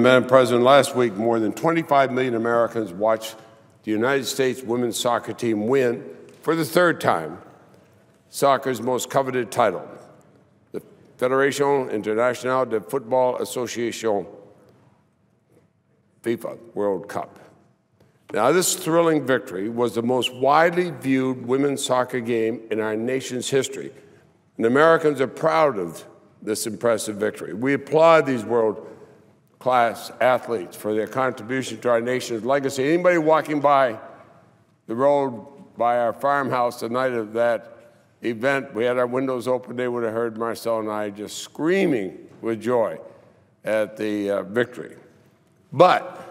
Madam President, last week more than 25 million Americans watched the United States women's soccer team win for the third time soccer's most coveted title, the Fédération Internationale de Football Association FIFA World Cup. Now, this thrilling victory was the most widely viewed women's soccer game in our nation's history, and Americans are proud of this impressive victory. We applaud these world-class athletes for their contribution to our nation's legacy. Anybody walking by the road by our farmhouse the night of that event, we had our windows open, they would have heard Marcel and I just screaming with joy at the victory. But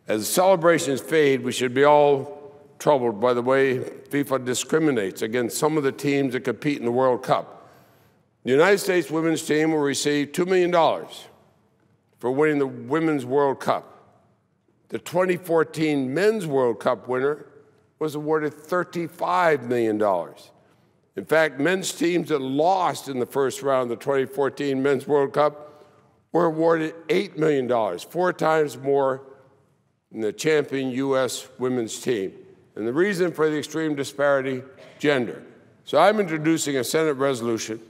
as the celebrations fade, we should be all troubled by the way FIFA discriminates against some of the teams that compete in the World Cup. The United States women's team will receive $2 million for winning the Women's World Cup. The 2014 Men's World Cup winner was awarded $35 million. In fact, men's teams that lost in the first round of the 2014 Men's World Cup were awarded $8 million, 4 times more than the champion U.S. women's team. And the reason for the extreme disparity, gender. So I'm introducing a Senate resolution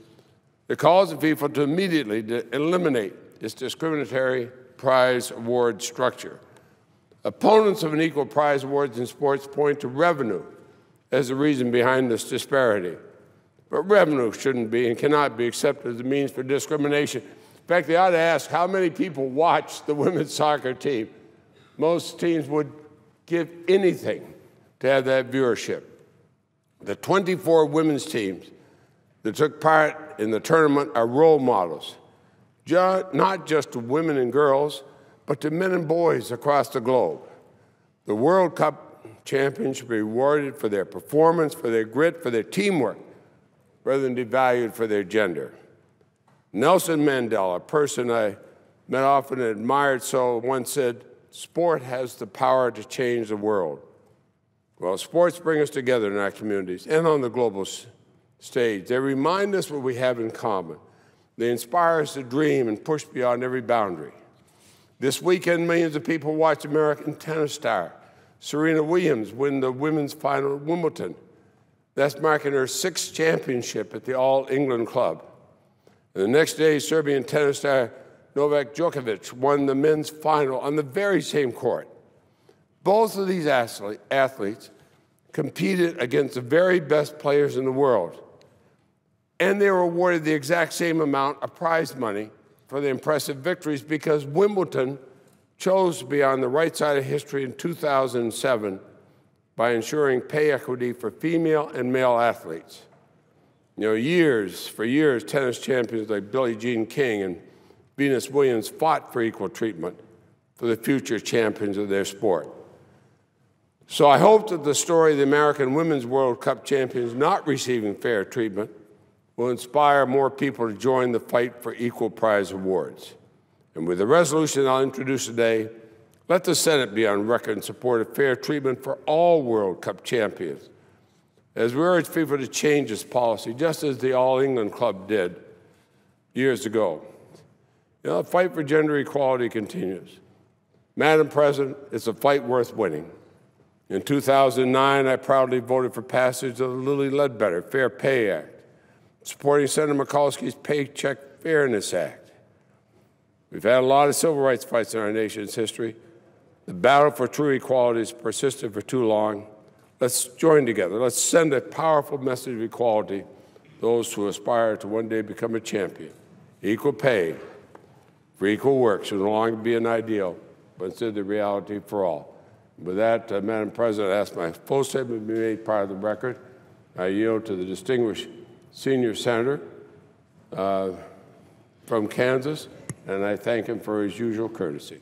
that calls on FIFA to immediately eliminate its discriminatory prize award structure. Opponents of unequal prize awards in sports point to revenue as the reason behind this disparity. But revenue shouldn't be and cannot be accepted as a means for discrimination. In fact, they ought to ask how many people watch the women's soccer team. Most teams would give anything to have that viewership. The 24 women's teams that took part in the tournament are role models, not just to women and girls, but to men and boys across the globe. The World Cup champions should be rewarded for their performance, for their grit, for their teamwork, rather than devalued for their gender. Nelson Mandela, a person I met often and admired so, once said, "Sport has the power to change the world." Well, sports bring us together in our communities and on the global stage. They remind us what we have in common. They inspire us to dream and push beyond every boundary. This weekend, millions of people watched American tennis star Serena Williams win the women's final at Wimbledon. That's marking her 6th championship at the All England Club. And the next day, Serbian tennis star Novak Djokovic won the men's final on the very same court. Both of these athletes competed against the very best players in the world. And they were awarded the exact same amount of prize money for the impressive victories because Wimbledon chose to be on the right side of history in 2007 by ensuring pay equity for female and male athletes. You know, for years, tennis champions like Billie Jean King and Venus Williams fought for equal treatment for the future champions of their sport. So I hope that the story of the American Women's World Cup champions not receiving fair treatment will inspire more people to join the fight for equal prize awards. And with the resolution I'll introduce today, let the Senate be on record in support of fair treatment for all World Cup champions, as we urge FIFA to change its policy, just as the All England Club did years ago. You know, the fight for gender equality continues. Madam President, it's a fight worth winning. In 2009, I proudly voted for passage of the Lilly Ledbetter Fair Pay Act, supporting Senator Mikulski's Paycheck Fairness Act. We've had a lot of civil rights fights in our nation's history. The battle for true equality has persisted for too long. Let's join together. Let's send a powerful message of equality to those who aspire to one day become a champion. Equal pay for equal work should no longer be an ideal, but instead the reality for all. With that, Madam President, I ask my full statement to be made part of the record. I yield to the distinguished senior senator from Kansas, and I thank him for his usual courtesy.